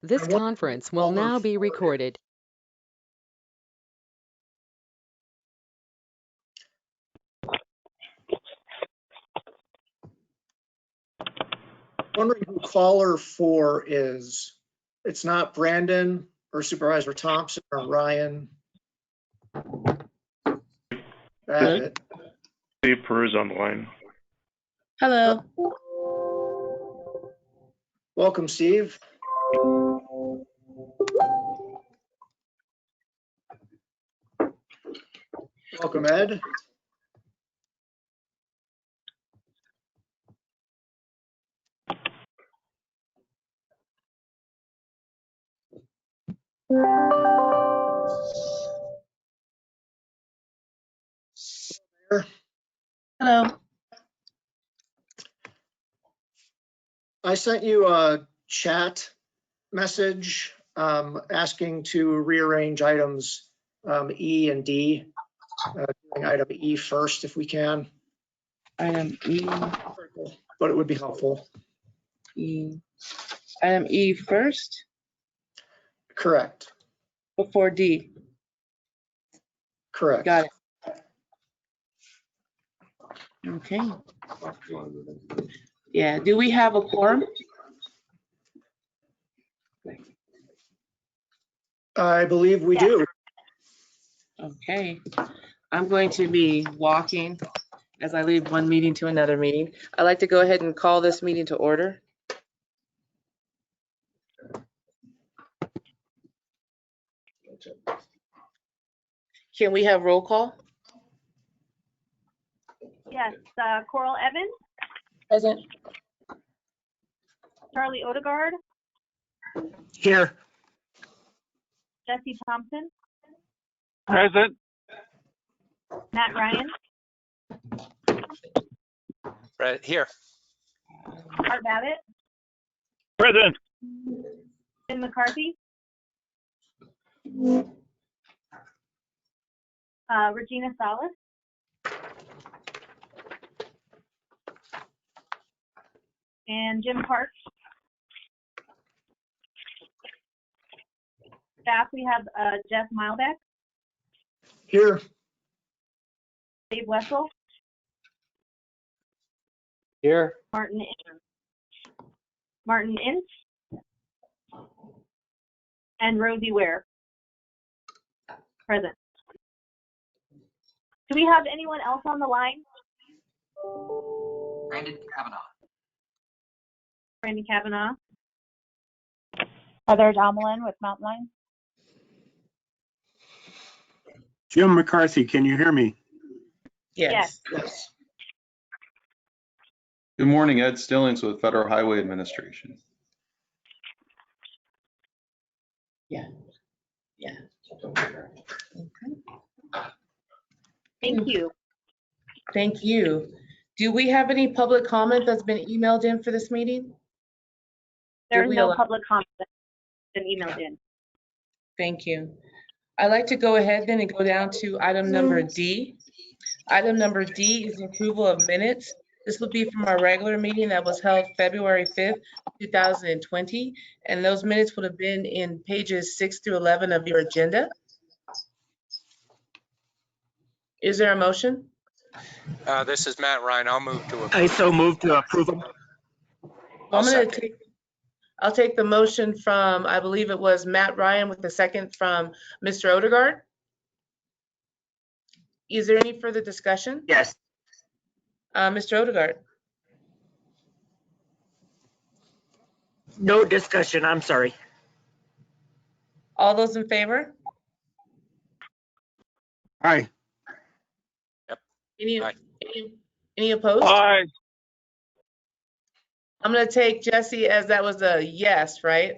This conference will now be recorded. Wondering who caller 4 is. It's not Brandon or Supervisor Thompson or Ryan. Babbitt. Steve Perez on the line. Hello. Welcome, Steve. Welcome, Ed. Hello. I sent you a chat message asking to rearrange items E and D. Doing item E first if we can, Item E. but it would be helpful. Item E first Correct. before D. Correct. Got it. Okay. Yeah. Do we have a quorum? I believe we do. Okay. I'm going to be walking as I leave one meeting to another meeting. I'd like to go ahead and call this meeting to order. Can we have roll call? Yes, Coral Evans, Present. Charlie Odegaard, Here. Jesse Thompson, Present. Matt Ryan, Right here. Art Babbitt, Present. Jim McCarthy, Regina Salas, and Jim Parks. Staff, we have Jeff Milbeck, Here. Dave Wessel, Here. Martin Ince, and Rosie Ware. Present. Do we have anyone else on the line? Brandon Kavanaugh. Brandon Kavanaugh. Heather Domelin with Mountain Line. Jim McCarthy, can you hear me? Yes. Yes. Good morning, Ed Stillings with Federal Highway Administration. Yeah. Okay. Thank you. Thank you. Do we have any public comment that's been emailed in for this meeting? There's we no allow- public comment that's been emailed in. Thank you. I'd like to go ahead then and go down to item number D. Item number D is approval of minutes. This will be from our regular meeting that was held February 5th, 2020. And those minutes would have been in pages 6 through 11 of your agenda. Is there a motion? This is Matt Ryan. I'll move to approve. I so move to approve them. I'll take the motion from, I believe it was Matt Ryan with the second from Mr. Odegaard. Is there any further discussion? Yes. Mr. Odegaard? No discussion. I'm sorry. All those in favor? Aye. Any, Aye. any opposed? Aye. I'm gonna take Jesse as that was a yes, right?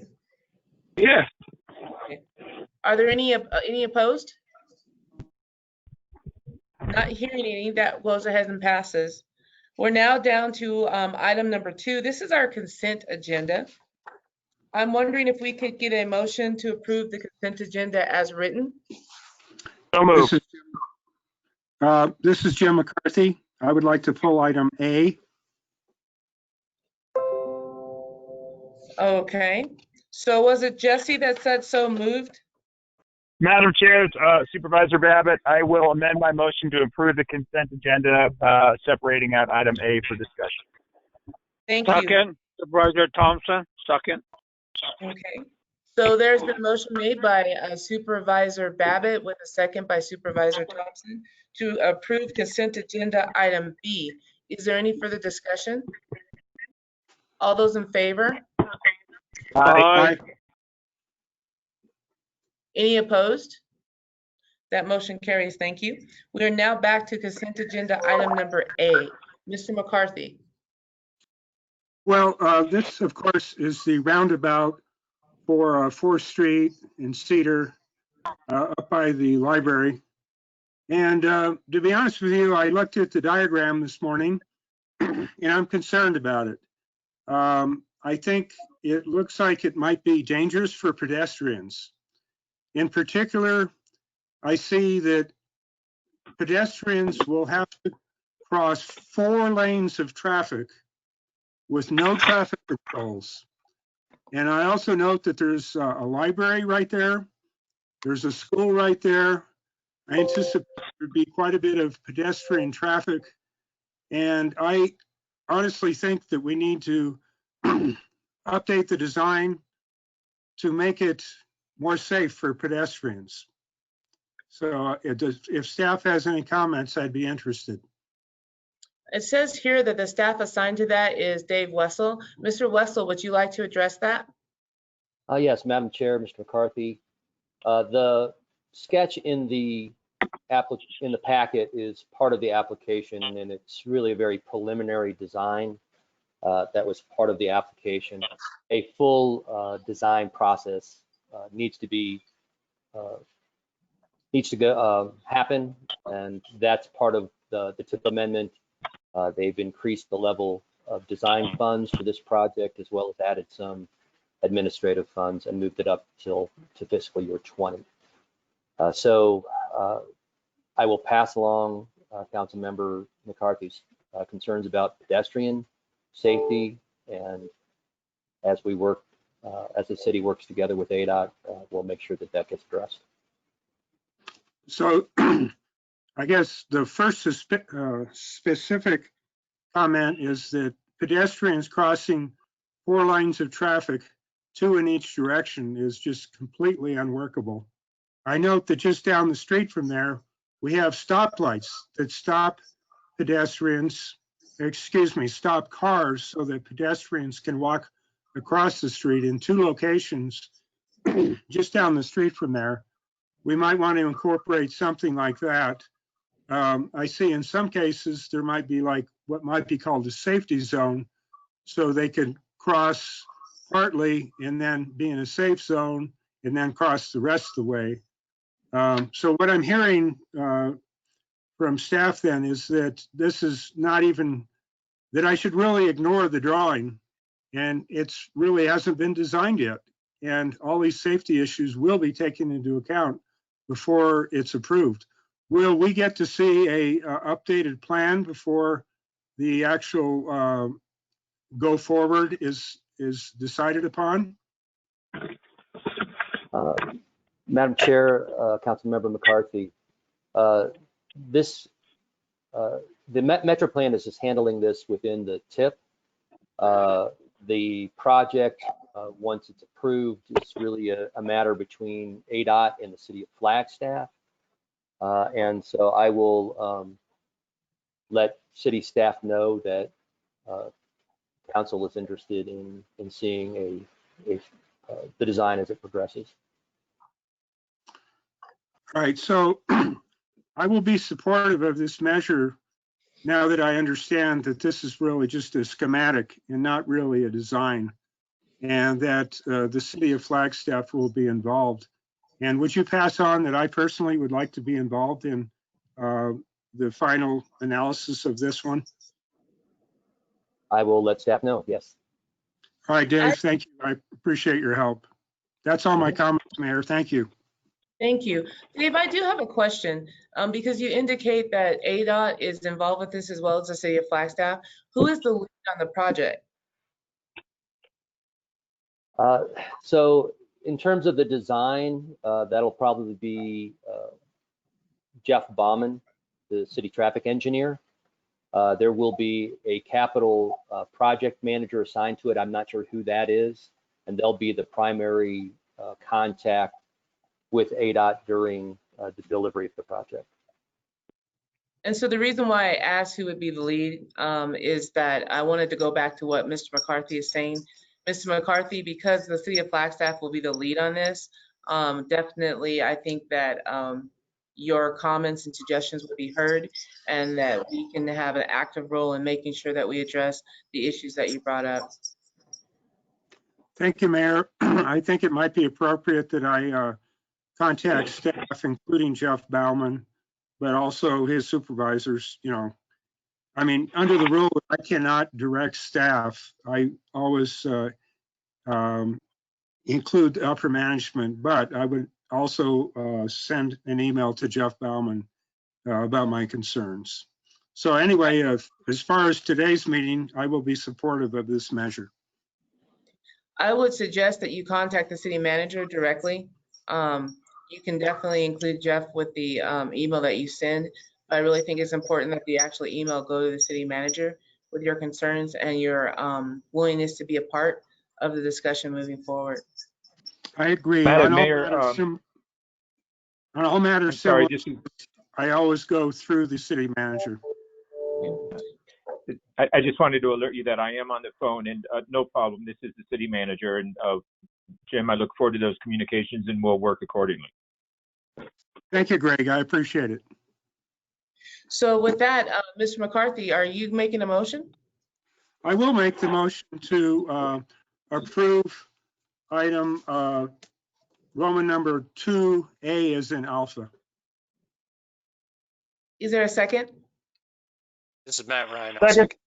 Yes. Are there any opposed? Not hearing any, that goes ahead and passes. We're now down to item number 2. This is our consent agenda. I'm wondering if we could get a motion to approve the consent agenda as written. So move. This is Jim McCarthy. I would like to pull item A. Okay, So was it Jesse that said so moved? Madam Chair, Supervisor Babbitt, I will amend my motion to approve the consent agenda, separating out item A for discussion. Thank you. Second, Supervisor Thompson, second. Okay. So there's been a motion made by Supervisor Babbitt with a second by Supervisor Thompson to approve consent agenda item B. Is there any further discussion? All those in favor? Aye. Any opposed? That motion carries. Thank you. We are now back to consent agenda item number A. Mr. McCarthy. Well, this, of course, is the roundabout for 4th Street in Cedar, up by the library. And to be honest with you, I looked at the diagram this morning and I'm concerned about it. I think it looks like it might be dangerous for pedestrians. In particular, I see that pedestrians will have to cross 4 lanes of traffic with no traffic controls. And I also note that there's a library right there. There's a school right there. I anticipate there'd be quite a bit of pedestrian traffic. And I honestly think that we need to update the design to make it more safe for pedestrians. So if staff has any comments, I'd be interested. It says here that the staff assigned to that is Dave Wessel. Mr. Wessel, would you like to address that? Yes, Madam Chair, Mr. McCarthy. The sketch in the packet is part of the application, and it's really a very preliminary design that was part of the application. A full design process needs to happen, and that's part of the TIP amendment. They've increased the level of design funds for this project, as well as added some administrative funds and moved it up to fiscal year 20. So I will pass along Councilmember McCarthy's concerns about pedestrian safety, and as we work, as the city works together with ADOT, we'll make sure that that gets addressed. So I guess the first specific comment is that pedestrians crossing 4 lanes of traffic, 2 in each direction, is just completely unworkable. I note that just down the street from there, we have stoplights that stop stop cars so that pedestrians can walk across the street in 2 locations just down the street from there. We might want to incorporate something like that. I see in some cases there might be like what might be called a safety zone, so they could cross partly and then be in a safe zone and then cross the rest of the way. So what I'm hearing from staff then is that this is not even, that I should really ignore the drawing, and it's really hasn't been designed yet. And all these safety issues will be taken into account before it's approved. Will we get to see a updated plan before the actual go forward is decided upon? Madam Chair, Councilmember McCarthy, the Metro Plan is just handling this within the TIP. The project, once it's approved, is really a matter between ADOT and the City of Flagstaff. And so I will let city staff know that council is interested in seeing the design as it progresses. All right, so I will be supportive of this measure now that I understand that this is really just a schematic and not really a design, and that the City of Flagstaff will be involved. And would you pass on that I personally would like to be involved in the final analysis of this one? I will let staff know, yes. All right, Dave, thank you. I appreciate your help. That's all my comments, Mayor. Thank you. Thank you. Dave, I do have a question, because you indicate that ADOT is involved with this as well as the City of Flagstaff. Who is the lead on the project? So in terms of the design, that'll probably be Jeff Bauman, the city traffic engineer. There will be a capital project manager assigned to it. I'm not sure who that is, and they'll be the primary contact with ADOT during the delivery of the project. And so the reason why I asked who would be the lead is that I wanted to go back to what Mr. McCarthy is saying. Mr. McCarthy, because the city of Flagstaff will be the lead on this, definitely I think that your comments and suggestions will be heard and that we can have an active role in making sure that we address the issues that you brought up. Thank you, Mayor. I think it might be appropriate that I contact staff, including Jeff Bauman, but also his supervisors. You know, I mean, under the rule, I cannot direct staff. I always include the upper management, but I would also send an email to Jeff Bauman about my concerns. So anyway, as far as today's meeting, I will be supportive of this measure. I would suggest that you contact the city manager directly. You can definitely include Jeff with the email that you send. I really think it's important that the actual email go to the city manager with your concerns and your willingness to be a part of the discussion moving forward. I agree. Madam On Mayor, all matters, sorry, I always go through the city manager. I just wanted to alert you that I am on the phone, and no problem. This is the city manager, and Jim, I look forward to those communications, and we'll work accordingly. Thank you, Greg. I appreciate it. So with that, Mr. McCarthy, are you making a motion? I will make the motion to approve item Roman number 2A as in alpha. Is there a second? This is Matt Ryan. I'll Second.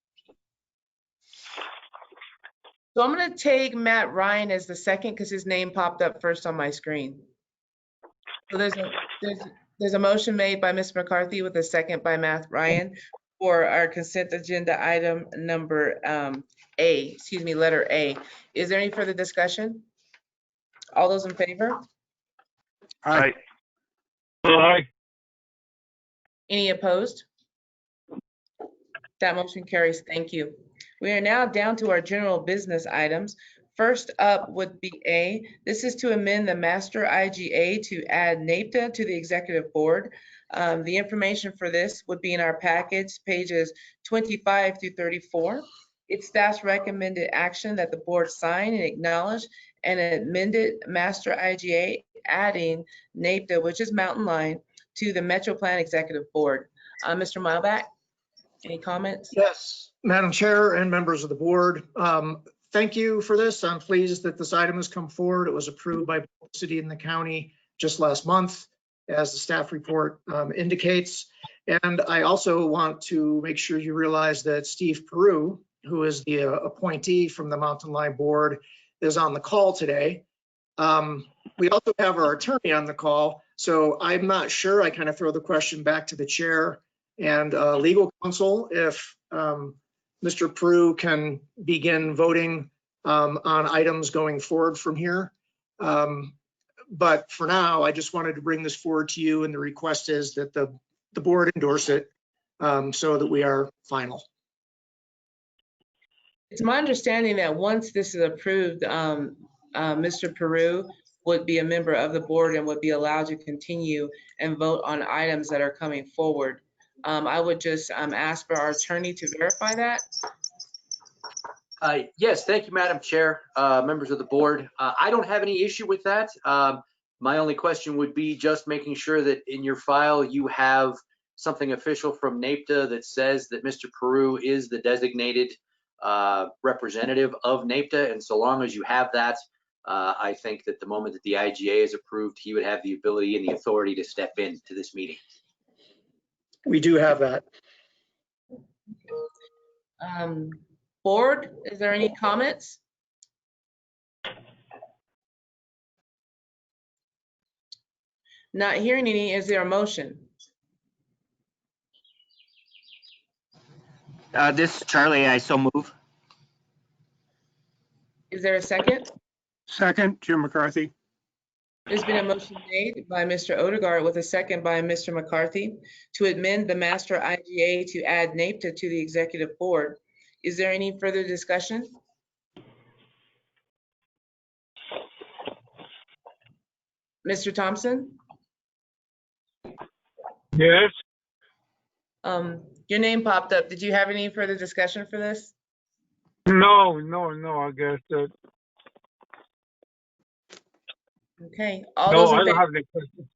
So I'm going to take Matt Ryan as the second because his name popped up first on my screen. So there's a motion made by Ms. McCarthy with a second by Matt Ryan for our consent agenda item number letter A. Is there any further discussion? All those in favor? Aye. Aye. Any opposed? That motion carries. Thank you. We are now down to our general business items. First up would be A. This is to amend the master IGA to add NAPTA to the executive board. The information for this would be in our package, pages 25 through 34. It's staff's recommended action that the board sign and acknowledge an amended master IGA adding NAPTA, which is Mountain Line, to the Metro Plan Executive Board. Mr. Meilbach, any comments? Yes, Madam Chair and members of the board, thank you for this. I'm pleased that this item has come forward. It was approved by both the city and the county just last month, as the staff report indicates. And I also want to make sure you realize that Steve Peru, who is the appointee from the Mountain Line Board, is on the call today. We also have our attorney on the call, so I'm not sure. I kind of throw the question back to the chair and legal counsel if Mr. Peru can begin voting on items going forward from here. But for now, I just wanted to bring this forward to you, and the request is that the board endorse it so that we are final. It's my understanding that once this is approved, Mr. Peru would be a member of the board and would be allowed to continue and vote on items that are coming forward. I would just ask for our attorney to verify that. Yes, thank you, Madam Chair, members of the board. I don't have any issue with that. My only question would be just making sure that in your file you have something official from NAPTA that says that Mr. Peru is the designated representative of NAPTA. And so long as you have that, I think that the moment that the IGA is approved, he would have the ability and the authority to step into this meeting. We do have that. Board, is there any comments? Not hearing any, is there a motion? This is Charlie, I so move. Is there a second? Second, Jim McCarthy. There's been a motion made by Mr. Odegaard with a second by Mr. McCarthy to amend the master IGA to add NAPTA to the executive board. Is there any further discussion? Mr. Thompson? Yes. Your name popped up. Did you have any further discussion for this? No, I guess that. Okay, all those in favor? have any questions.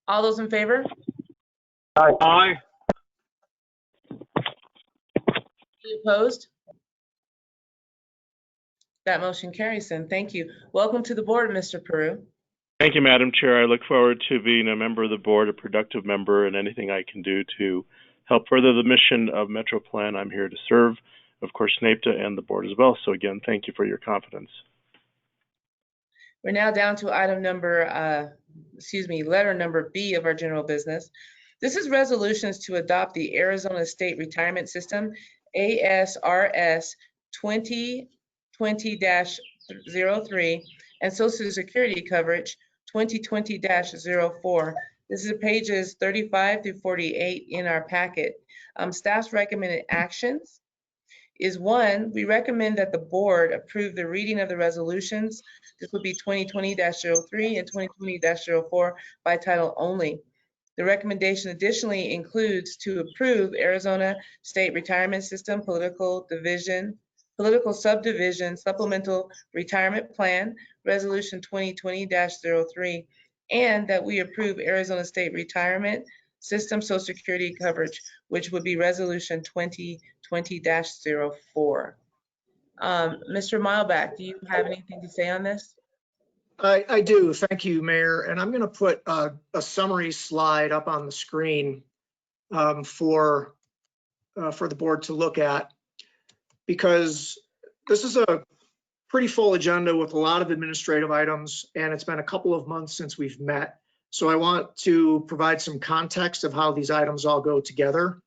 All those in favor? Aye. Any opposed? That motion carries then. Thank you. Welcome to the board, Mr. Peru. Thank you, Madam Chair. I look forward to being a member of the board, a productive member, and anything I can do to help further the mission of MetroPlan. I'm here to serve, of course, NAPTA and the board as well. So again, thank you for your confidence. We're now down to item number, letter number B of our general business. This is resolutions to adopt the Arizona State Retirement System, ASRS 2020-03, and Social Security coverage 2020-04. This is pages 35 through 48 in our packet. Staff's recommended actions is 1, we recommend that the board approve the reading of the resolutions. This would be 2020-03 and 2020-04 by title only. The recommendation additionally includes to approve Arizona State Retirement System Political Subdivision Supplemental Retirement Plan, Resolution 2020-03, and that we approve Arizona State Retirement System Social Security coverage, which would be Resolution 2020-04. Mr. Milback, do you have anything to say on this? I do. Thank you, Mayor. And I'm going to put a summary slide up on the screen for the board to look at, because this is a pretty full agenda with a lot of administrative items, and it's been a couple of months since we've met. So I want to provide some context of how these items all go together.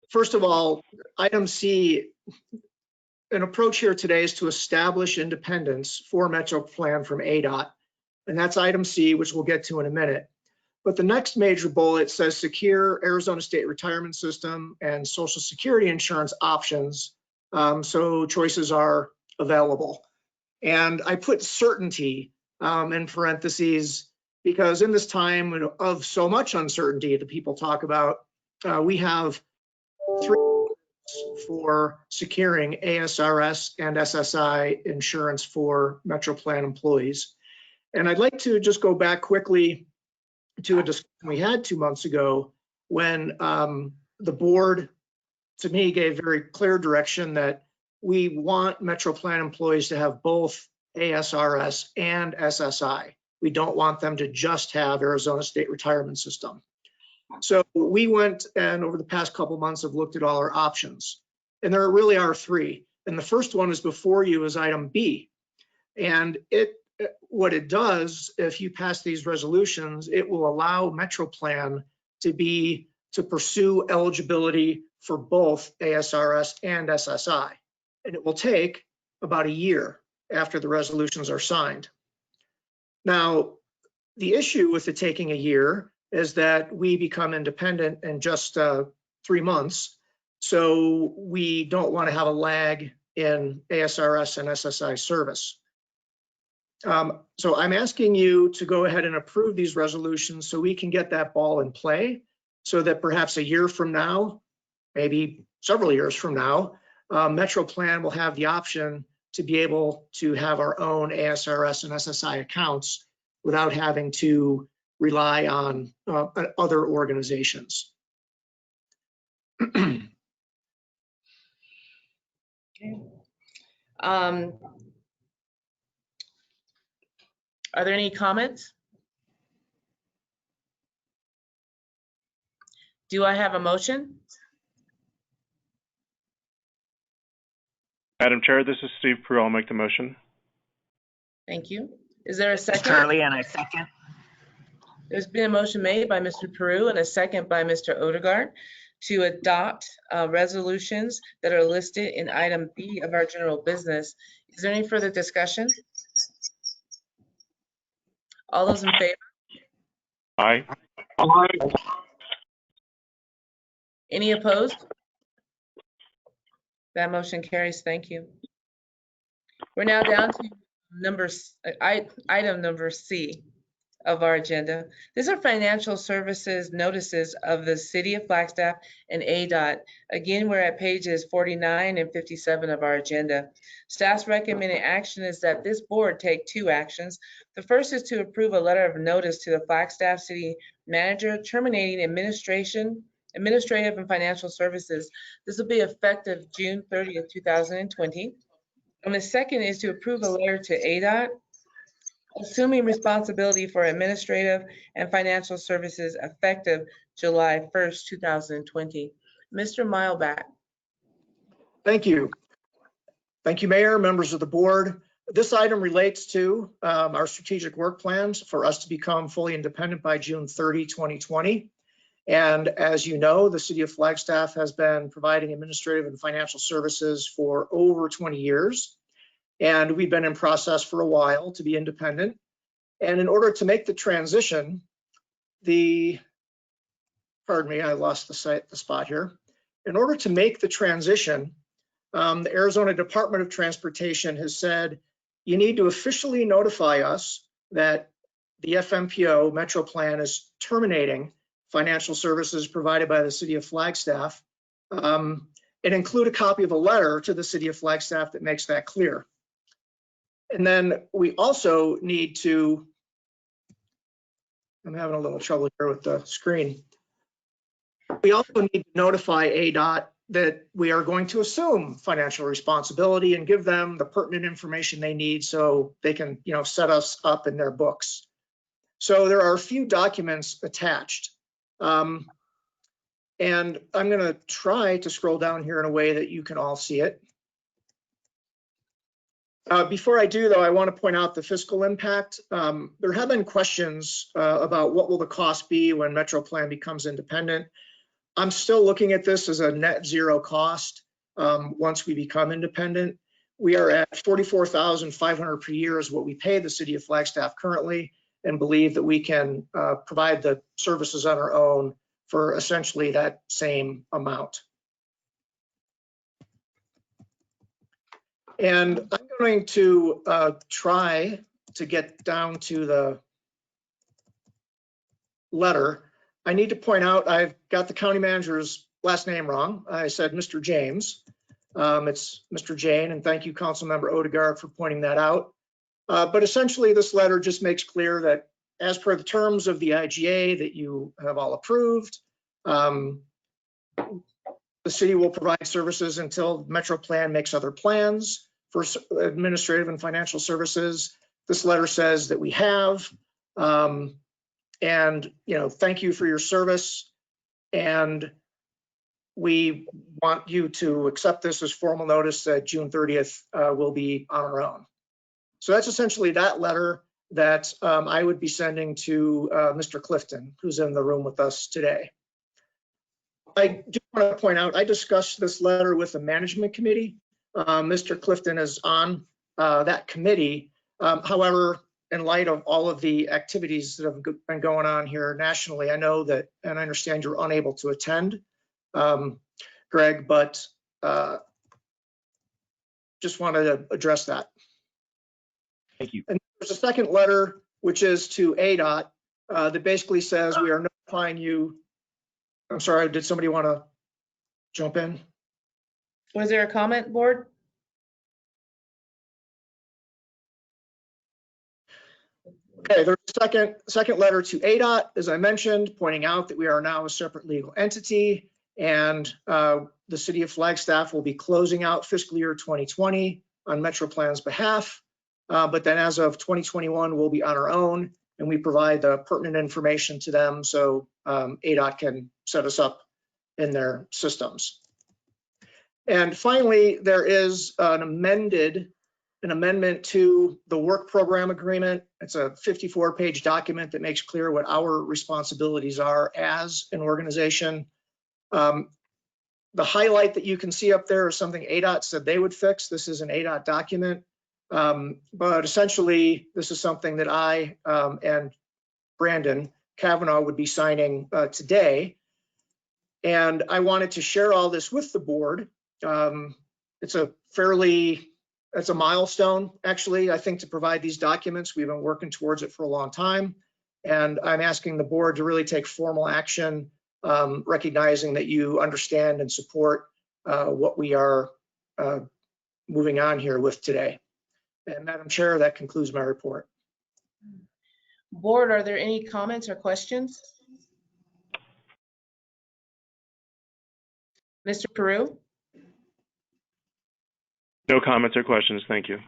First of all, item C, an approach here today is to establish independence for MetroPlan from ADOT, and that's item C, which we'll get to in a minute. But the next major bullet says secure Arizona State Retirement System and Social Security insurance options, so choices are available. And I put certainty in parentheses because in this time of so much uncertainty that people talk about, we have 3 for securing ASRS and SSI insurance for MetroPlan employees. And I'd like to just go back quickly to a discussion we had 2 months ago when the board, to me, gave very clear direction that we want MetroPlan employees to have both ASRS and SSI. We don't want them to just have Arizona State Retirement System. So we went and over the past couple months have looked at all our options. And there really are 3. And the first one is before you is item B. And what it does, if you pass these resolutions, it will allow MetroPlan to pursue eligibility for both ASRS and SSI. And it will take about a year after the resolutions are signed. Now, the issue with it taking a year is that we become independent in just 3 months. So we don't want to have a lag in ASRS and SSI service. So I'm asking you to go ahead and approve these resolutions so we can get that ball in play so that perhaps a year from now, maybe several years from now, MetroPlan will have the option to be able to have our own ASRS and SSI accounts without having to rely on other organizations. Okay. Are there any comments? Do I have a motion? Madam Chair, this is Steve Peru. I'll make the motion. Thank you. Is there a second? Charlie, and I second. There's been a motion made by Mr. Peru and a second by Mr. Odegaard. to adopt resolutions that are listed in item B of our general business. Is there any further discussion? All those in favor? Aye. Any opposed? That motion carries. Thank you. We're now down to item number C of our agenda. These are financial services notices of the City of Flagstaff and ADOT. Again, we're at pages 49 and 57 of our agenda. Staff's recommended action is that this board take 2 actions. The first is to approve a letter of notice to the Flagstaff City Manager terminating administrative and financial services. This will be effective June 30th, 2020. And the second is to approve a letter to ADOT assuming responsibility for administrative and financial services effective July 1st, 2020. Mr. Meilbach. Thank you. Thank you, Mayor, members of the board. This item relates to our strategic work plans for us to become fully independent by June 30, 2020. And as you know, the City of Flagstaff has been providing administrative and financial services for over 20 years. And we've been in process for a while to be independent. And in order to make the transition, pardon me, I lost the spot here. In order to make the transition, the Arizona Department of Transportation has said, you need to officially notify us that the FMPO Metro Plan is terminating financial services provided by the City of Flagstaff, and include a copy of a letter to the City of Flagstaff that makes that clear. And then we also need to, I'm having a little trouble here with the screen. We also need to notify ADOT that we are going to assume financial responsibility and give them the pertinent information they need so they can, set us up in their books. So there are a few documents attached. And I'm going to try to scroll down here in a way that you can all see it. Before I do, though, I want to point out the fiscal impact. There have been questions about what will the cost be when Metro Plan becomes independent. I'm still looking at this as a net zero cost once we become independent. We are at $44,500 per year is what we pay the City of Flagstaff currently, and believe that we can provide the services on our own for essentially that same amount. And I'm going to try to get down to the letter. I need to point out, I've got the county manager's last name wrong. I said Mr. James. It's Mr. Jane, and thank you, Councilmember Odegaard, for pointing that out. But essentially, this letter just makes clear that as per the terms of the IGA that you have all approved, the city will provide services until Metro Plan makes other plans for administrative and financial services. This letter says that we have, and thank you for your service. And we want you to accept this as formal notice that June 30th will be on our own. So that's essentially that letter that I would be sending to Mr. Clifton, who's in the room with us today. I do want to point out, I discussed this letter with the management committee. Mr. Clifton is on that committee. However, in light of all of the activities that have been going on here nationally, I know that, and I understand you're unable to attend, Greg, but just wanted to address that. Thank you. And there's a second letter, which is to ADOT, that basically says we are notifying you. I'm sorry, did somebody want to jump in? Was there a comment, board? Okay, there's a second letter to ADOT, as I mentioned, pointing out that we are now a separate legal entity, and the City of Flagstaff will be closing out fiscal year 2020 on Metro Plan's behalf. But then as of 2021, we'll be on our own, and we provide the pertinent information to them so ADOT can set us up in their systems. And finally, there is an amendment to the work program agreement. It's a 54-page document that makes clear what our responsibilities are as an organization. The highlight that you can see up there is something ADOT said they would fix. This is an ADOT document. But essentially, this is something that I and Brandon Kavanaugh would be signing today. And I wanted to share all this with the board. It's a milestone, actually, I think, to provide these documents. We've been working towards it for a long time. And I'm asking the board to really take formal action, recognizing that you understand and support what we are moving on here with today. And Madam Chair, that concludes my report. Board, are there any comments or questions? Mr. Peru? No comments or questions. Thank you.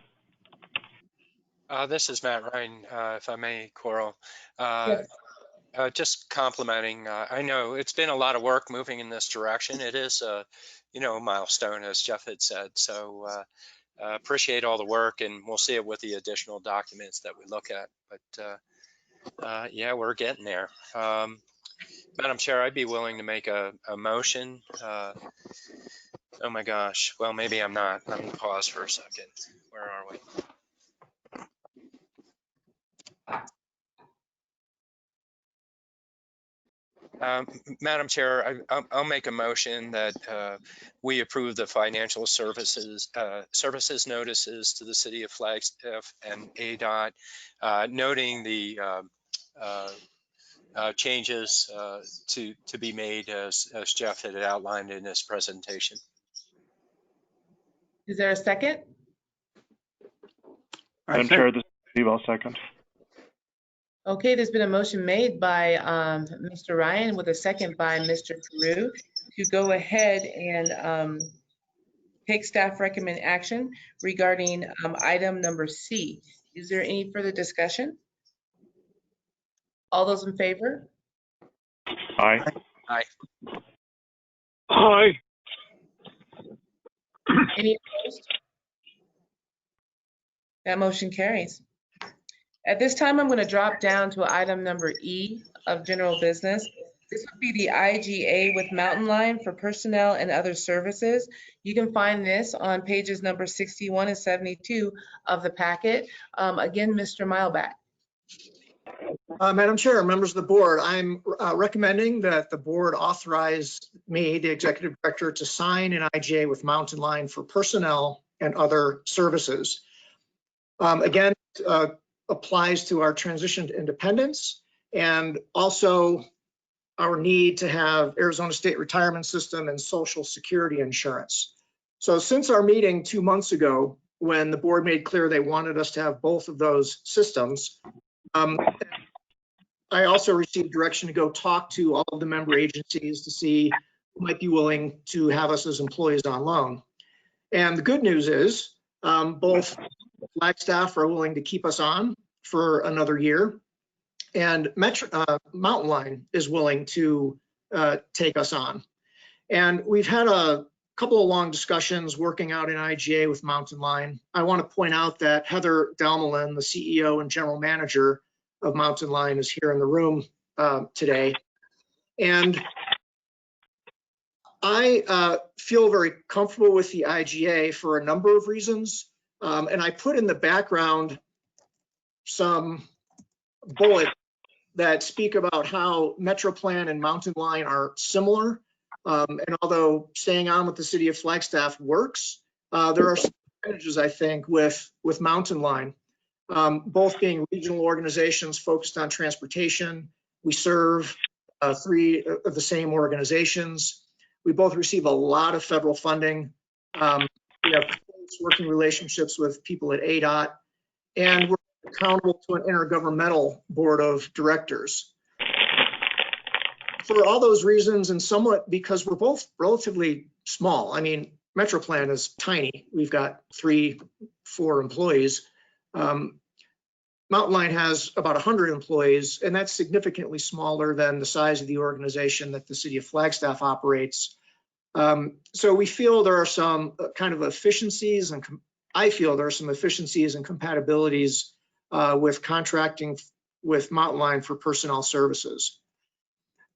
This is Matt Ryan, if I may, Coral. Yes. Just complimenting. I know it's been a lot of work moving in this direction. It is a milestone, as Jeff had said. So appreciate all the work, and we'll see it with the additional documents that we look at. But yeah, we're getting there. Madam Chair, I'd be willing to make a motion. Oh my gosh. Well, maybe I'm not. Let me pause for a second. Where are we? Madam Chair, I'll make a motion that we approve the financial services notices to the City of Flagstaff and ADOT, noting the changes to be made as Jeff had outlined in his presentation. Is there a second? Madam Chair, this is Steve. I'll second. Okay, there's been a motion made by Mr. Ryan with a second by Mr. Peru to go ahead and take staff recommend action regarding item number C. Is there any further discussion? All those in favor? Aye. Aye. Aye. Any opposed? That motion carries. At this time, I'm going to drop down to item number E of general business. This would be the IGA with Mountain Line for personnel and other services. You can find this on pages number 61 and 72 of the packet. Again, Mr. Meilbach. Madam Chair, members of the board, I'm recommending that the board authorize me, the executive director, to sign an IGA with Mountain Line for personnel and other services. Again, applies to our transition to independence and also our need to have Arizona State Retirement System and Social Security insurance. So since our meeting 2 months ago, when the board made clear they wanted us to have both of those systems, I also received direction to go talk to all of the member agencies to see who might be willing to have us as employees on loan. And the good news is both Flagstaff are willing to keep us on for another year, and Mountain Line is willing to take us on. And we've had a couple of long discussions working out an IGA with Mountain Line. I want to point out that Heather Dalmelin, the CEO and general manager of Mountain Line, is here in the room today. And I feel very comfortable with the IGA for a number of reasons. And I put in the background some bullets that speak about how MetroPlan and Mountain Line are similar. And although staying on with the City of Flagstaff works, there are some advantages, I think, with Mountain Line. Both being regional organizations focused on transportation. We serve 3 of the same organizations. We both receive a lot of federal funding. We have close working relationships with people at ADOT, and we're accountable to an intergovernmental board of directors. For all those reasons, and somewhat because we're both relatively small. I mean, MetroPlan is tiny. We've got 3-4 employees. Mountain Line has about 100 employees, and that's significantly smaller than the size of the organization that the City of Flagstaff operates. So we feel there are some kind of efficiencies, and I feel there are some efficiencies and compatibilities with contracting with Mountain Line for personnel services.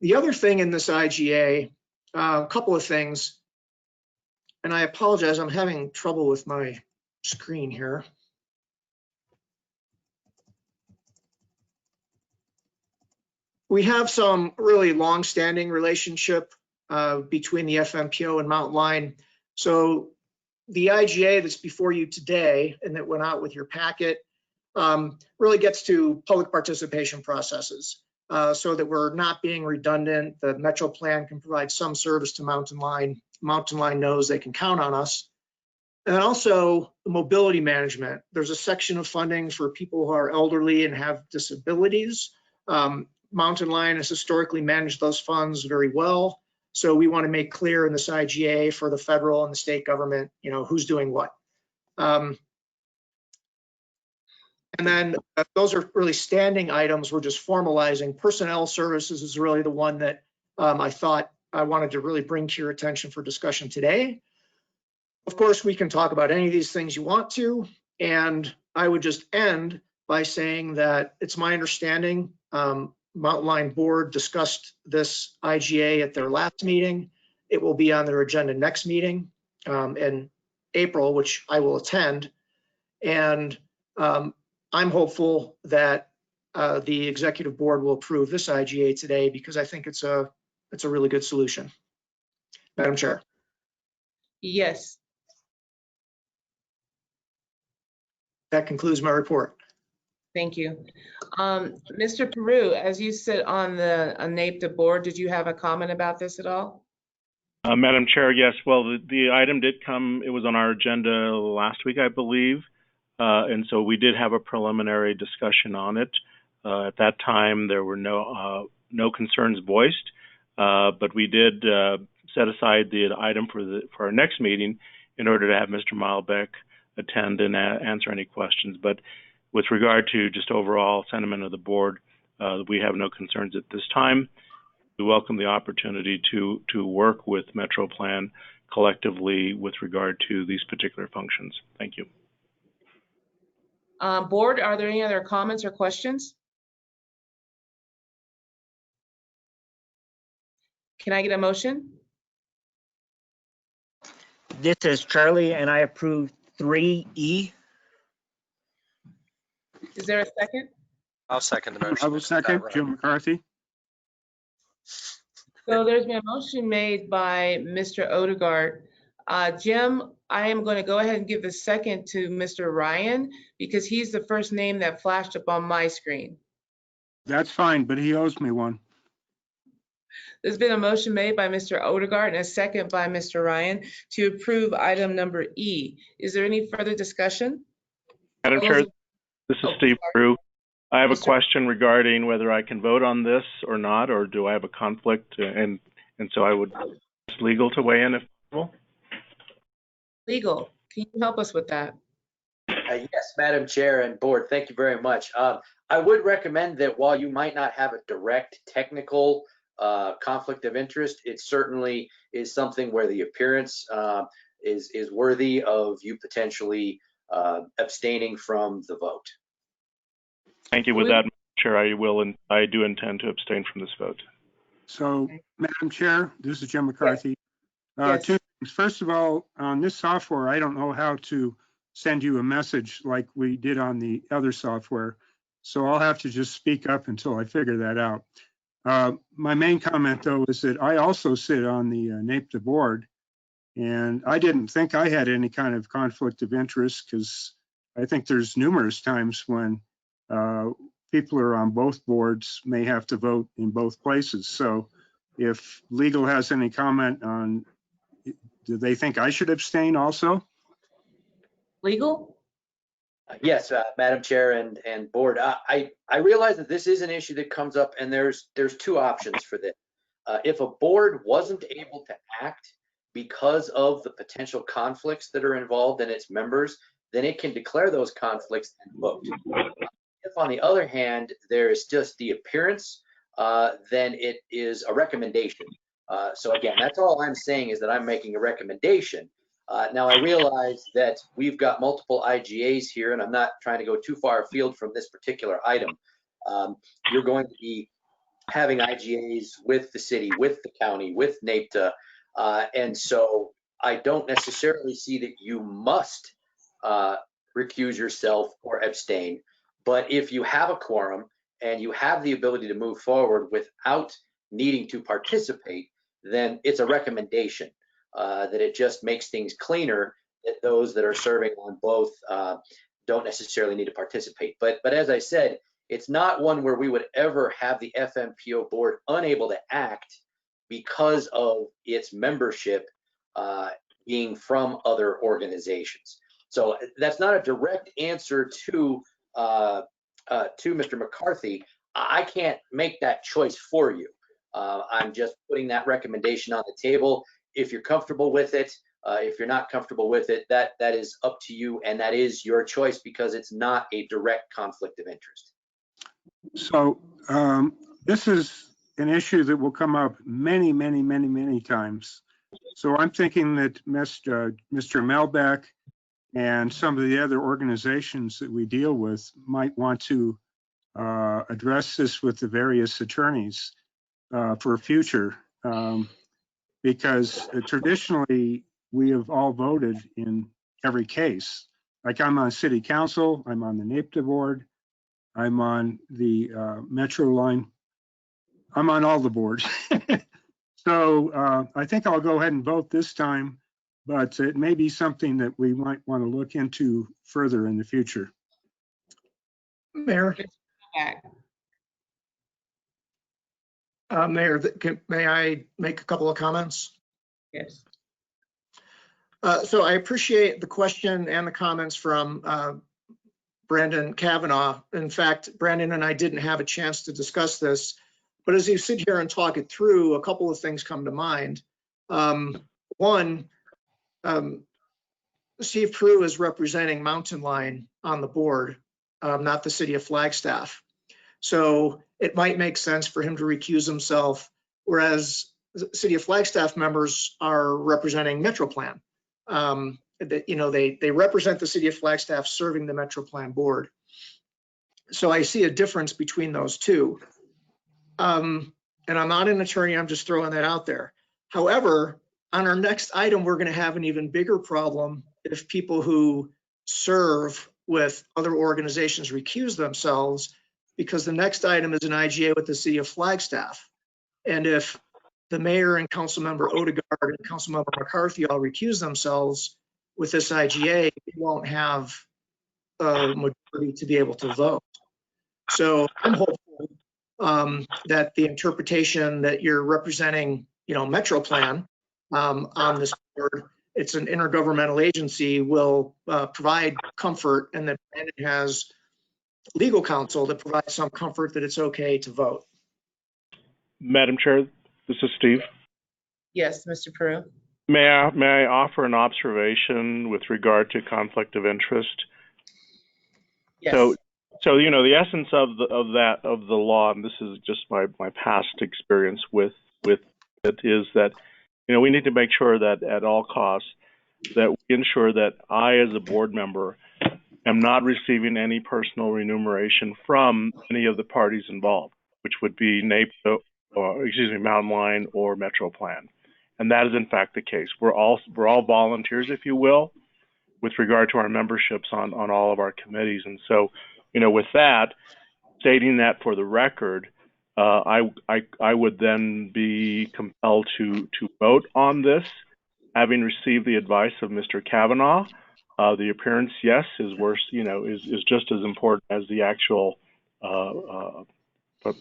The other thing in this IGA a couple of things. And I apologize, I'm having trouble with my screen here. We have some really long-standing relationship between the FMPO and Mountain Line. So the IGA that's before you today and that went out with your packet really gets to public participation processes so that we're not being redundant. The Metro Plan can provide some service to Mountain Line. Mountain Line knows they can count on us. And then also the mobility management. There's a section of funding for people who are elderly and have disabilities. Mountain Line has historically managed those funds very well. So we want to make clear in this IGA for the federal and the state government, who's doing what. And then those are really standing items. We're just formalizing. Personnel services is really the one that I thought I wanted to really bring to your attention for discussion today. Of course, we can talk about any of these things you want to, and I would just end by saying that it's my understanding Mountain Line Board discussed this IGA at their last meeting. It will be on their agenda next meeting in April, which I will attend. And I'm hopeful that the executive board will approve this IGA today because I think it's a really good solution. Madam Chair. Yes. That concludes my report. Thank you. Mr. Peru, as you sit on the NAPTA board, did you have a comment about this at all? Madam Chair, yes. Well, the item did come, it was on our agenda last week, I believe. And so we did have a preliminary discussion on it. At that time, there were no concerns voiced, but we did set aside the item for our next meeting in order to have Mr. Milbeck attend and answer any questions. But with regard to just overall sentiment of the board, we have no concerns at this time. We welcome the opportunity to work with Metro Plan collectively with regard to these particular functions. Thank you. Board, are there any other comments or questions? Can I get a motion? This is Charlie, and I approve 3E. Is there a second? I'll second the motion. I will second, Jim McCarthy. So there's been a motion made by Mr. Odegaard. Jim, I am going to go ahead and give the second to Mr. Ryan because he's the first name that flashed up on my screen. That's fine, but he owes me one. There's been a motion made by Mr. Odegaard and a second by Mr. Ryan to approve item number E. Is there any further discussion? Madam Chair, this is Steve Peru. I have a question regarding whether I can vote on this or not, or do I have a conflict? And so I would ask legal to weigh in if possible. Legal, can you help us with that? Yes, Madam Chair and Board, thank you very much. I would recommend that while you might not have a direct technical conflict of interest, it certainly is something where the appearance is worthy of you potentially abstaining from the vote. Thank you. With that, Madam Chair, I do intend to abstain from this vote. So, Madam Chair, this is Jim McCarthy. Yes. Two things. First of all, on this software, I don't know how to send you a message like we did on the other software. So I'll have to just speak up until I figure that out. My main comment, though, is that I also sit on the NAPTA board, and I didn't think I had any kind of conflict of interest because I think there's numerous times when people who are on both boards may have to vote in both places. So if legal has any comment on, do they think I should abstain also? Legal? Yes, Madam Chair and Board, I realize that this is an issue that comes up, and there's two options for this. If a board wasn't able to act because of the potential conflicts that are involved in its members, then it can declare those conflicts and vote. If, on the other hand, there is just the appearance, then it is a recommendation. So again, that's all I'm saying is that I'm making a recommendation. Now, I realize that we've got multiple IGAs here, and I'm not trying to go too far afield from this particular item. You're going to be having IGAs with the city, with the county, with NAPTA. And so I don't necessarily see that you must recuse yourself or abstain. But if you have a quorum and you have the ability to move forward without needing to participate, then it's a recommendation that it just makes things cleaner, that those that are serving on both don't necessarily need to participate. But as I said, it's not one where we would ever have the FMPO board unable to act because of its membership being from other organizations. So that's not a direct answer to Mr. McCarthy. I can't make that choice for you. I'm just putting that recommendation on the table. If you're comfortable with it, if you're not comfortable with it, that is up to you, and that is your choice because it's not a direct conflict of interest. So this is an issue that will come up many, many, many, many times. So I'm thinking that Mr. Melbeck and some of the other organizations that we deal with might want to address this with the various attorneys for future, because traditionally we have all voted in every case. Like I'm on city council, I'm on the NAPTA board, I'm on the Metro line, I'm on all the boards. So I think I'll go ahead and vote this time, but it may be something that we might want to look into further in the future. Mayor, Mayor, may I make a couple of comments? Yes. So I appreciate the question and the comments from Brandon Kavanaugh. In fact, Brandon and I didn't have a chance to discuss this, but as you sit here and talk it through, a couple of things come to mind. One, Steve Prue is representing Mountain Line on the board, not the city of Flagstaff. So it might make sense for him to recuse himself, whereas the city of Flagstaff members are representing MetroPlan. They represent the city of Flagstaff serving the MetroPlan board. So I see a difference between those two. And I'm not an attorney, I'm just throwing that out there. However, on our next item, we're going to have an even bigger problem if people who serve with other organizations recuse themselves, because the next item is an IGA with the city of Flagstaff. And if the mayor and Councilmember Odegaard and Councilmember McCarthy all recuse themselves with this IGA, we won't have a majority to be able to vote. So I'm hopeful that the interpretation that you're representing, MetroPlan on this board, it's an intergovernmental agency, will provide comfort, and that Brandon has legal counsel that provides some comfort that it's okay to vote. Madam Chair, this is Steve. Yes, Mr. Prue. May I offer an observation with regard to conflict of interest? Yes. So the essence of the law, and this is just my past experience with it, is that we need to make sure that at all costs that we ensure that I, as a board member, am not receiving any personal remuneration from any of the parties involved, which would be NAPTA, Mountain Line, or MetroPlan. And that is in fact the case. We're all volunteers, if you will, with regard to our memberships on all of our committees. And so, with that, stating that for the record, I would then be compelled to vote on this, having received the advice of Mr. Kavanaugh. The appearance, yes, is worse, is just as important as the actual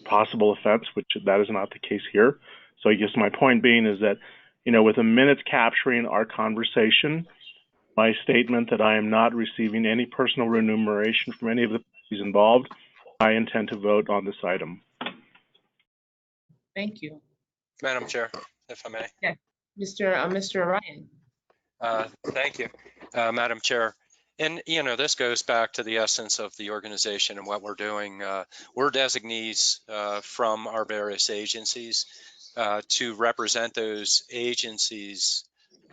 possible offense, which that is not the case here. So I guess my point being is that, with the minutes capturing our conversation, my statement that I am not receiving any personal remuneration from any of the parties involved, I intend to vote on this item. Thank you. Madam Chair, if I may. Yeah, Mr. Ryan. Thank you, Madam Chair. And, this goes back to the essence of the organization and what we're doing. We're designees from our various agencies to represent those agencies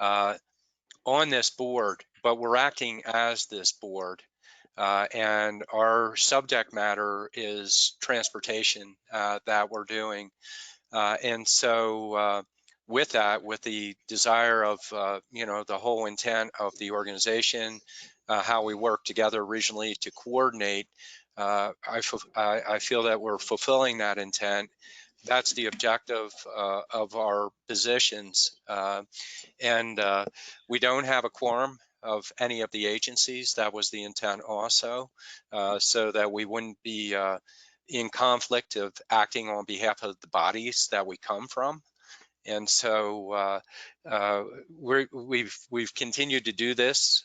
on this board, but we're acting as this board. And our subject matter is transportation that we're doing. And so with that, with the desire of, the whole intent of the organization, how we work together regionally to coordinate, I feel that we're fulfilling that intent. That's the objective of our positions. And we don't have a quorum of any of the agencies. That was the intent also, so that we wouldn't be in conflict of acting on behalf of the bodies that we come from. And so we've continued to do this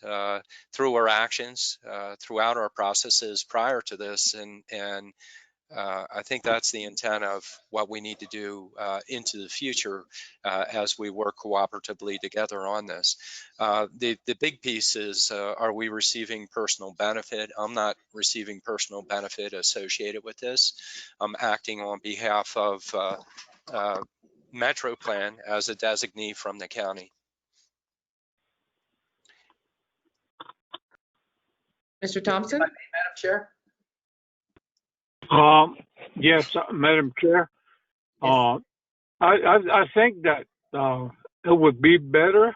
through our actions throughout our processes prior to this, and I think that's the intent of what we need to do into the future as we work cooperatively together on this. The big piece is, are we receiving personal benefit? I'm not receiving personal benefit associated with this. I'm acting on behalf of MetroPlan as a designee from the county. Mr. Thompson? Madam Chair? Yes, Madam Chair. I think that it would be better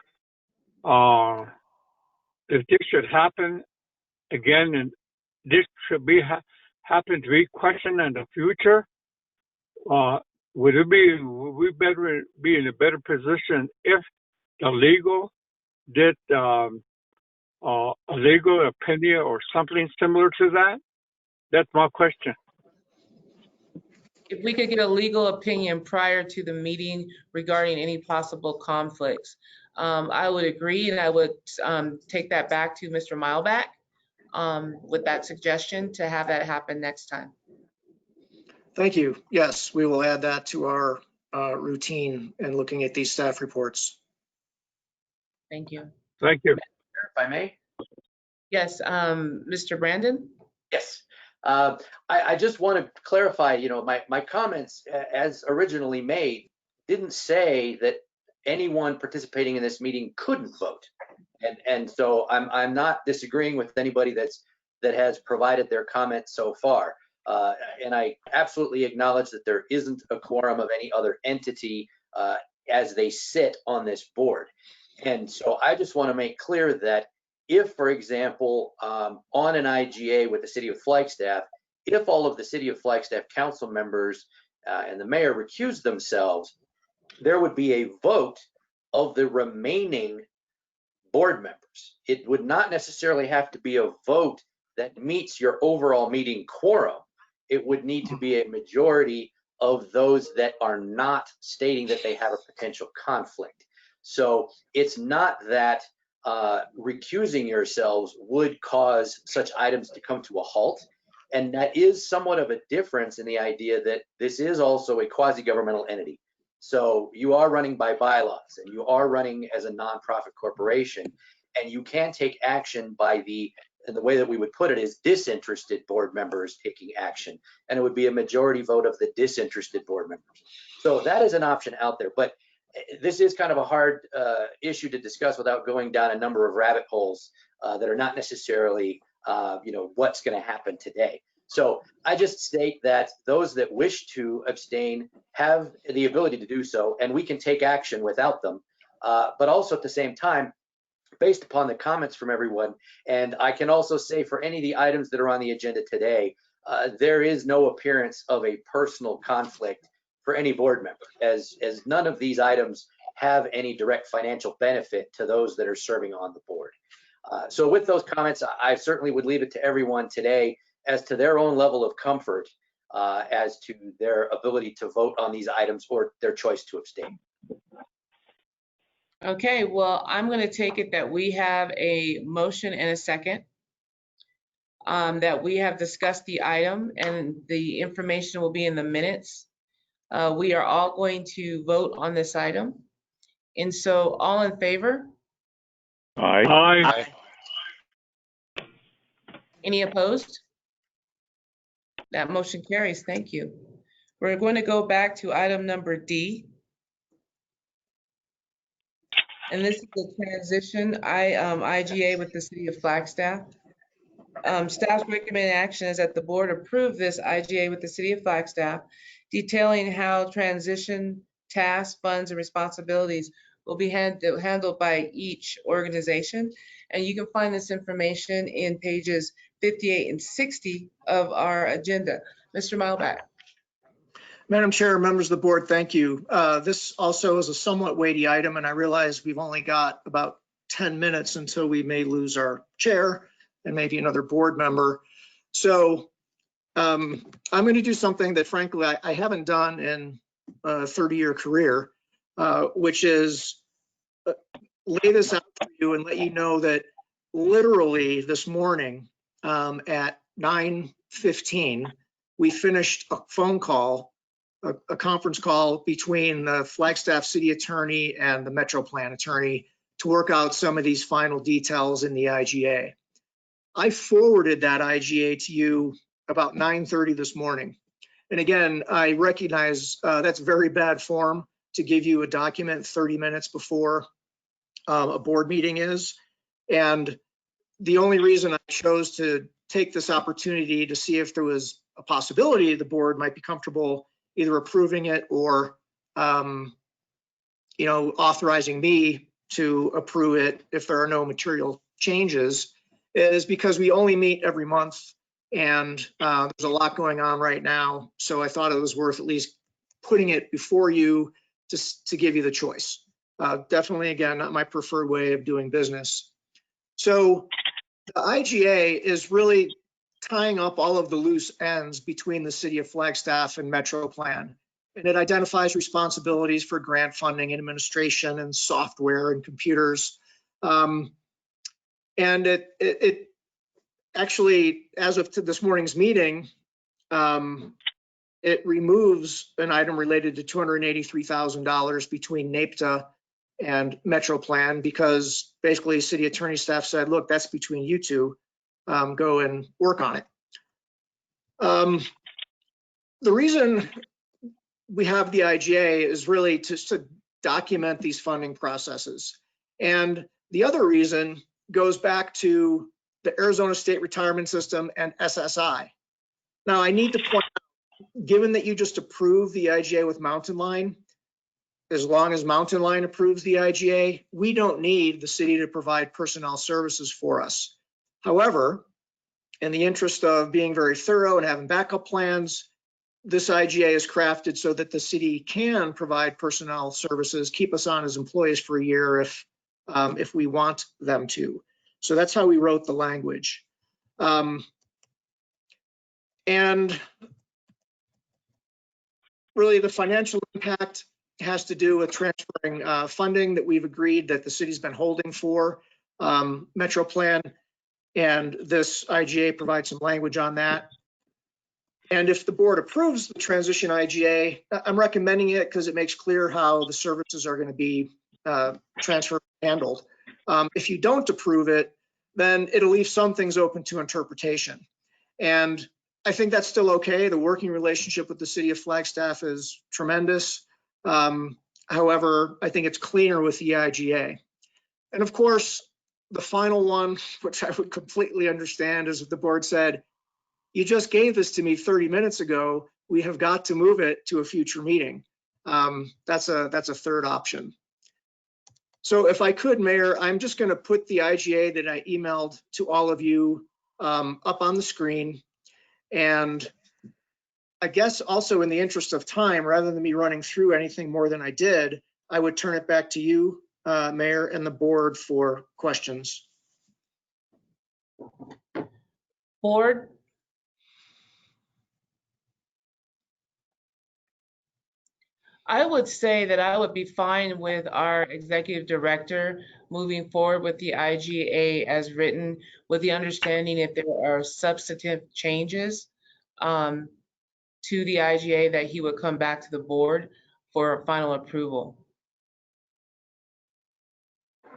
if this should happen again, and this should be happen to be questioned in the future. Would we better be in a better position if the legal did a legal opinion or something similar to that? That's my question. If we could get a legal opinion prior to the meeting regarding any possible conflicts, I would agree, and I would take that back to Mr. Milback with that suggestion to have that happen next time. Thank you. Yes, we will add that to our routine in looking at these staff reports. Thank you. Thank you. If I may? Yes, Mr. Brandon? Yes. I just want to clarify, my comments as originally made didn't say that anyone participating in this meeting couldn't vote. And so I'm not disagreeing with anybody that has provided their comments so far. And I absolutely acknowledge that there isn't a quorum of any other entity as they sit on this board. And so I just want to make clear that if, for example, on an IGA with the City of Flagstaff, if all of the City of Flagstaff council members and the mayor recuse themselves, there would be a vote of the remaining board members. It would not necessarily have to be a vote that meets your overall meeting quorum. It would need to be a majority of those that are not stating that they have a potential conflict. So it's not that recusing yourselves would cause such items to come to a halt. And that is somewhat of a difference in the idea that this is also a quasi-governmental entity. So you are running by bylaws and you are running as a nonprofit corporation, and you can take action by and the way that we would put it is disinterested board members taking action. And it would be a majority vote of the disinterested board members. So that is an option out there. But this is kind of a hard issue to discuss without going down a number of rabbit holes that are not necessarily, what's going to happen today. So I just state that those that wish to abstain have the ability to do so, and we can take action without them. But also at the same time, based upon the comments from everyone, and I can also say for any of the items that are on the agenda today, there is no appearance of a personal conflict for any board member, as none of these items have any direct financial benefit to those that are serving on the board. So with those comments, I certainly would leave it to everyone today as to their own level of comfort as to their ability to vote on these items or their choice to abstain. Okay, well, I'm going to take it that we have a motion and a second, that we have discussed the item, and the information will be in the minutes. We are all going to vote on this item. And so all in favor? Aye. Aye. Any opposed? That motion carries. Thank you. We're going to go back to item number D. And this is the transition IGA with the City of Flagstaff. Staff's recommended action is that the board approve this IGA with the City of Flagstaff, detailing how transition tasks, funds, and responsibilities will be handled by each organization. And you can find this information in pages 58 and 60 of our agenda. Mr. Mulbach. Madam Chair, members of the board, thank you. This also is a somewhat weighty item, and I realize we've only got about 10 minutes until we may lose our chair and maybe another board member. So I'm going to do something that frankly I haven't done in a 30-year career, which is lay this out for you and let you know that literally this morning at 9:15, we finished a phone call, a conference call between the Flagstaff City Attorney and the Metro Plan Attorney to work out some of these final details in the IGA. I forwarded that IGA to you about 9:30 this morning. And again, I recognize that's very bad form to give you a document 30 minutes before a board meeting is. And the only reason I chose to take this opportunity to see if there was a possibility the board might be comfortable either approving it or authorizing me to approve it if there are no material changes is because we only meet every month and there's a lot going on right now. So I thought it was worth at least putting it before you to give you the choice. Definitely, again, not my preferred way of doing business. So the IGA is really tying up all of the loose ends between the City of Flagstaff and Metro Plan. And it identifies responsibilities for grant funding and administration and software and computers. And it actually, as of this morning's meeting, it removes an item related to $283,000 between NAPTA and Metro Plan because basically city attorney staff said, look, that's between you two, go and work on it. The reason we have the IGA is really just to document these funding processes. And the other reason goes back to the Arizona State Retirement System and SSI. Now I need to point out, given that you just approved the IGA with Mountain Line, as long as Mountain Line approves the IGA, we don't need the city to provide personnel services for us. However, in the interest of being very thorough and having backup plans, this IGA is crafted so that the city can provide personnel services, keep us on as employees for a year if we want them to. So that's how we wrote the language. And really the financial impact has to do with transferring funding that we've agreed that the city's been holding for Metro Plan. And this IGA provides some language on that. And if the board approves the transition IGA, I'm recommending it because it makes clear how the services are going to be transferred and handled. If you don't approve it, then it'll leave some things open to interpretation. And I think that's still okay. The working relationship with the city of Flagstaff is tremendous. However, I think it's cleaner with the IGA. And of course, the final one, which I would completely understand, is if the board said, you just gave this to me 30 minutes ago, we have got to move it to a future meeting. That's a third option. So if I could, Mayor, I'm just going to put the IGA that I emailed to all of you up on the screen. And I guess also in the interest of time, rather than me running through anything more than I did, I would turn it back to you, Mayor, and the board for questions. Board? I would say that I would be fine with our executive director moving forward with the IGA as written, with the understanding if there are substantive changes to the IGA that he would come back to the board for final approval.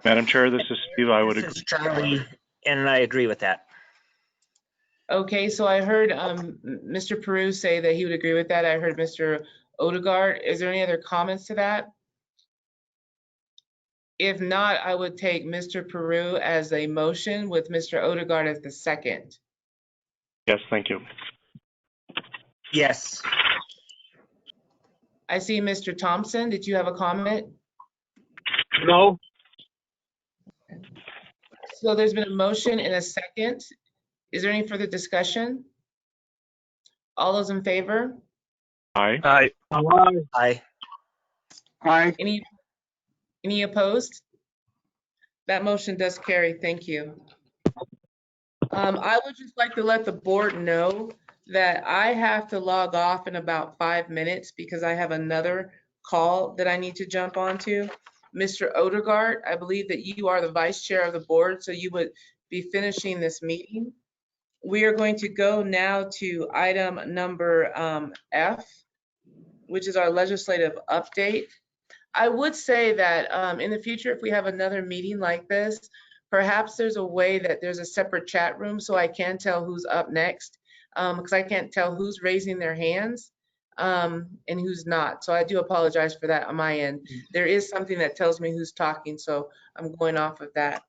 Madam Chair, this is Steve. I would This agree. is Charlie, and I agree with that. Okay, so I heard Mr. Peru say that he would agree with that. I heard Mr. Odegaard. Is there any other comments to that? If not, I would take Mr. Peru as a motion with Mr. Odegaard as the second. Yes, thank you. Yes. I see Mr. Thompson. Did you have a comment? No. So there's been a motion and a second. Is there any further discussion? All those in favor? Aye. Aye. Aye. Aye. Any opposed? That motion does carry. Thank you. I would just like to let the board know that I have to log off in about 5 minutes because I have another call that I need to jump onto. Mr. Odegaard, I believe that you are the vice chair of the board, so you would be finishing this meeting. We are going to go now to item number F, which is our legislative update. I would say that in the future, if we have another meeting like this, perhaps there's a way that there's a separate chat room so I can tell who's up next, because I can't tell who's raising their hands and who's not. So I do apologize for that on my end. There is something that tells me who's talking, so I'm going off of that.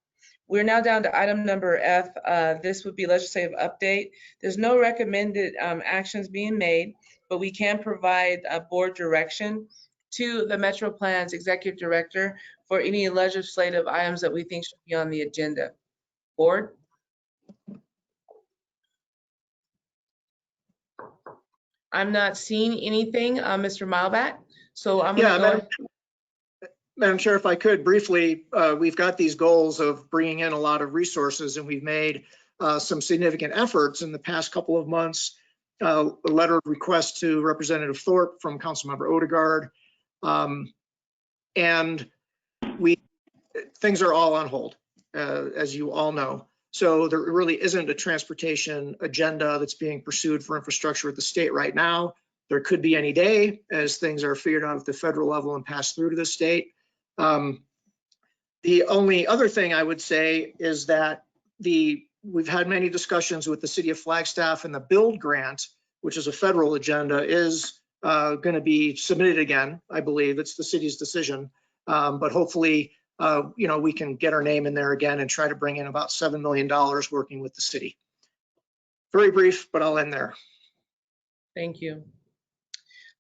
We're now down to item number F. This would be legislative update. There's no recommended actions being made, but we can provide board direction to the Metro Plan's executive director for any legislative items that we think should be on the agenda. Board? I'm not seeing anything, Mr. Milback, so I'm Yeah, going to go. Madam Chair, if I could briefly, we've got these goals of bringing in a lot of resources, and we've made some significant efforts in the past couple of months. A letter of request to Representative Thorpe from Councilmember Odegaard. And things are all on hold, as you all know. So there really isn't a transportation agenda that's being pursued for infrastructure at the state right now. There could be any day as things are figured out at the federal level and passed through to the state. The only other thing I would say is that we've had many discussions with the city of Flagstaff, and the build grant, which is a federal agenda, is going to be submitted again. I believe it's the city's decision, but hopefully, we can get our name in there again and try to bring in about $7 million working with the city. Very brief, but I'll end there. Thank you.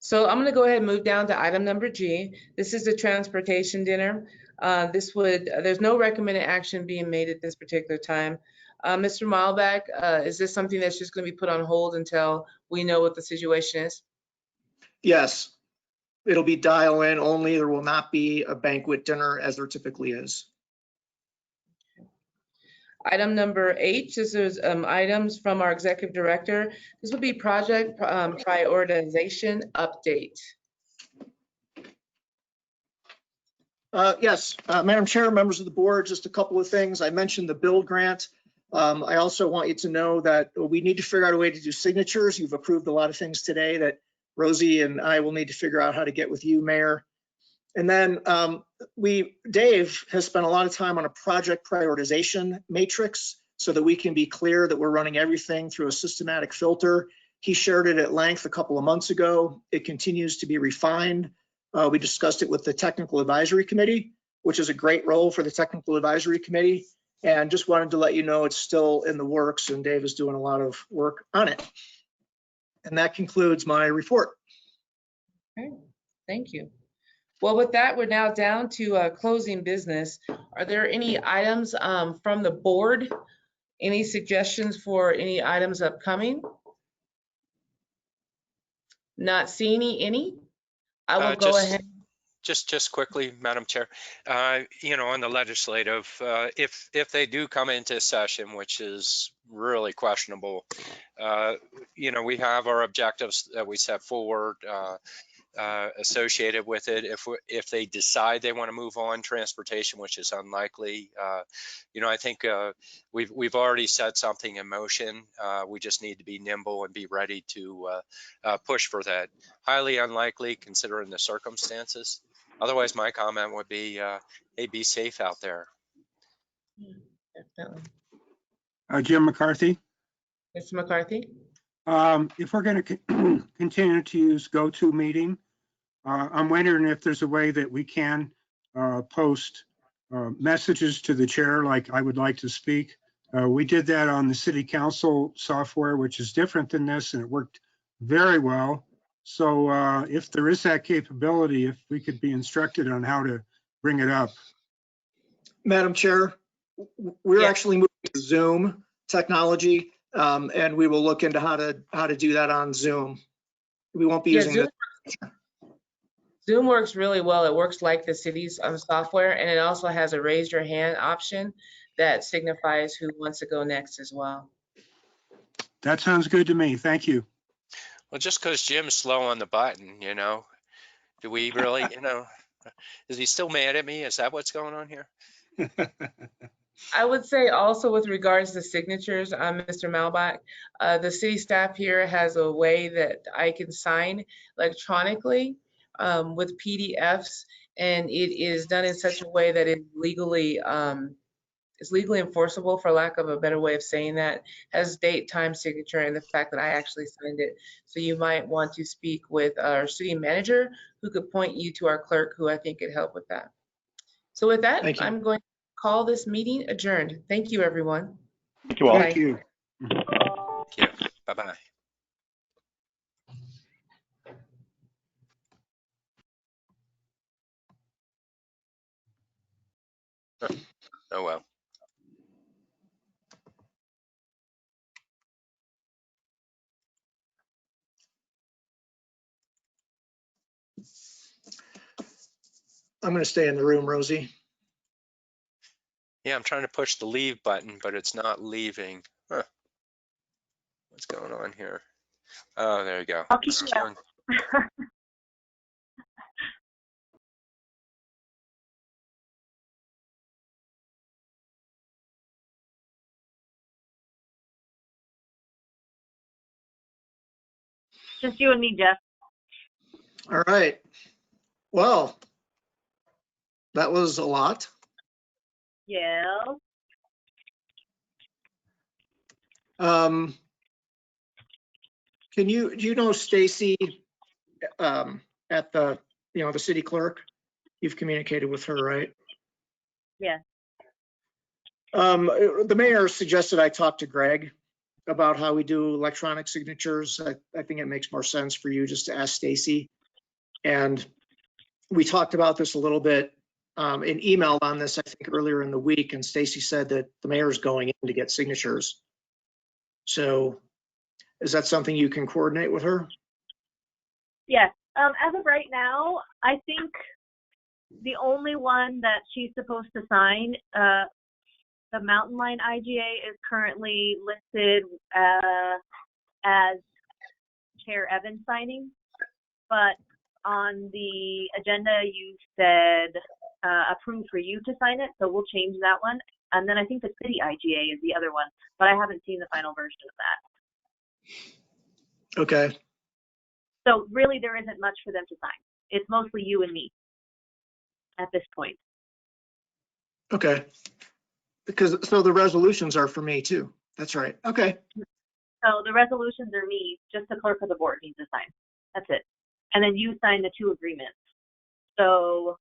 So I'm going to go ahead and move down to item number G. This is the transportation dinner. There's no recommended action being made at this particular time. Mr. Milback, is this something that's just going to be put on hold until we know what the situation is? Yes, it'll be dial in only. There will not be a banquet dinner as there typically is. Item number H, this is items from our executive director. This would be project prioritization update. Yes, Madam Chair, members of the board, just a couple of things. I mentioned the build grant. I also want you to know that we need to figure out a way to do signatures. You've approved a lot of things today that Rosie and I will need to figure out how to get with you, Mayor. And then Dave has spent a lot of time on a project prioritization matrix so that we can be clear that we're running everything through a systematic filter. He shared it at length a couple of months ago. It continues to be refined. We discussed it with the Technical Advisory Committee, which is a great role for the Technical Advisory Committee. And just wanted to let you know it's still in the works and Dave is doing a lot of work on it. And that concludes my report. Okay, thank you. Well, with that, we're now down to closing business. Are there any items from the board? Any suggestions for any items upcoming? Not seeing any? I will go ahead. Just quickly, Madam Chair, on the legislative, if they do come into session, which is really questionable, we have our objectives that we set forward associated with it. If they decide they want to move on transportation, which is unlikely, I think we've already set something in motion. We just need to be nimble and be ready to push for that. Highly unlikely considering the circumstances. Otherwise, my comment would be, hey, be safe out there. Definitely. Jim McCarthy. Mr. McCarthy? If we're going to continue to use GoToMeeting, I'm wondering if there's a way that we can post messages to the chair, like I would like to speak, We did that on the city council software, which is different than this, and it worked very well. So if there is that capability, if we could be instructed on how to bring it up. Madam Chair, we're Yeah. actually moving to Zoom technology, and we will look into how to do that on Zoom. We won't be Yeah, using the, Zoom works really well. It works like the city's software, and it also has a raise your hand option that signifies who wants to go next as well. That sounds good to me. Thank you. Well, just because Jim's slow on the button, you know, do we really, you know, is he still mad at me? Is that what's going on here? I would say also with regards to signatures, Mr. Malbach, the city staff here has a way that I can sign electronically with PDFs, and it is done in such a way that it's legally enforceable, for lack of a better way of saying that, has date, time, signature, and the fact that I actually signed it. So you might want to speak with our city manager, who could point you to our clerk, who I think could help with that. So with that, Thank you. I'm going to call this meeting adjourned. Thank you, everyone. Thank you all. Thank you. Thank you. Bye-bye. Oh, well. I'm going to stay in the room, Rosie. Yeah, I'm trying to push the leave button, but it's not leaving. Huh. What's going on here? Oh, there you go. I'll keep This you is out. going- Just you and me, Jeff. All right. Well, that was a lot. Yeah. Do you know Stacy at the city clerk? You've communicated with her, right? Yeah. The mayor suggested I talk to Greg about how we do electronic signatures. I think it makes more sense for you just to ask Stacy. And we talked about this a little bit in email on this, I think earlier in the week, and Stacy said that the mayor's going in to get signatures. So is that something you can coordinate with her? Yes. As of right now, I think the only one that she's supposed to sign, the Mountain Line IGA, is currently listed as Chair Evans signing. But on the agenda, you said approved for you to sign it, so we'll change that one. And then I think the city IGA is the other one, but I haven't seen the final version of that. Okay. So really, there isn't much for them to sign. It's mostly you and me at this point. Okay. So the resolutions are for me too. That's right. Okay. So the resolutions are me, just the clerk of the board needs to sign. That's it. And then you sign the 2 agreements. So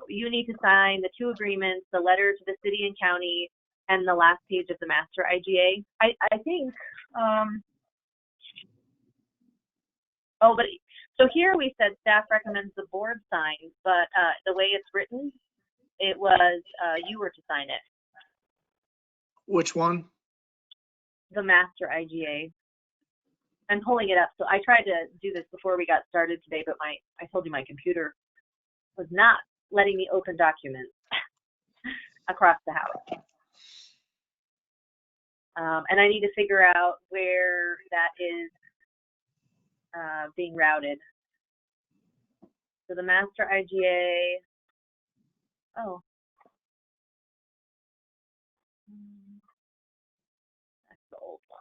you need to sign the 2 agreements, the letter to the city and county, and the last page of the master IGA. I think, but so here we said staff recommends the board sign, but the way it's written, it was you were to sign it. Which one? The master IGA. I'm pulling it up. So I tried to do this before we got started today, but I told you my computer was not letting me open documents across the house. And I need to figure out where that is being routed. So the master IGA, that's the old one.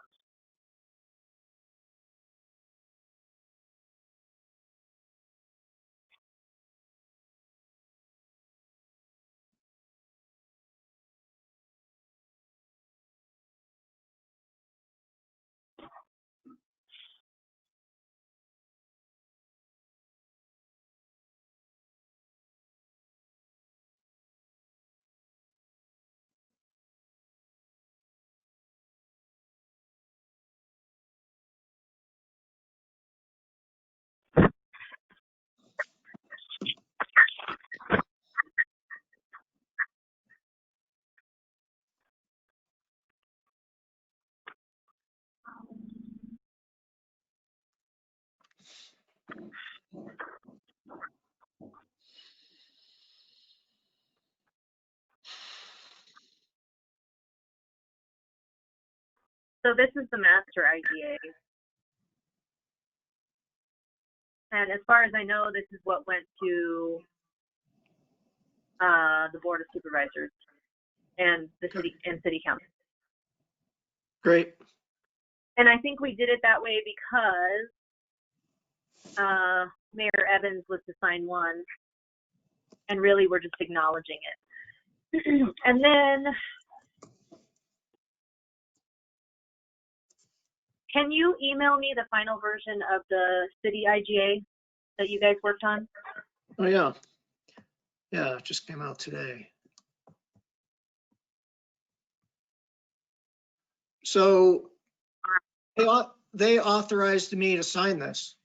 So this is the master IGA. And as far as I know, this is what went to the Board of Supervisors and the city council. Great. And I think we did it that way because Mayor Evans was to sign one, and really we're just acknowledging it. And then, can you email me the final version of the city IGA that you guys worked on? Oh, yeah. Yeah, it just came out today. So they authorized me to sign this.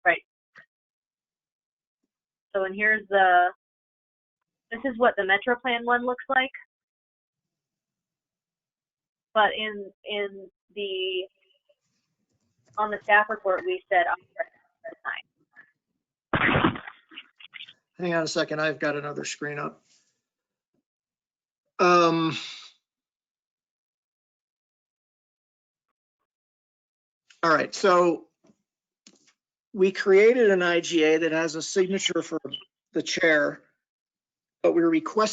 Right. So, and here's this is what the Metro Plan one looks like. But on the staff report, we said sign. Hang on a second, I've got another screen up. All right, so we created an IGA that has a signature for the chair, but we're requesting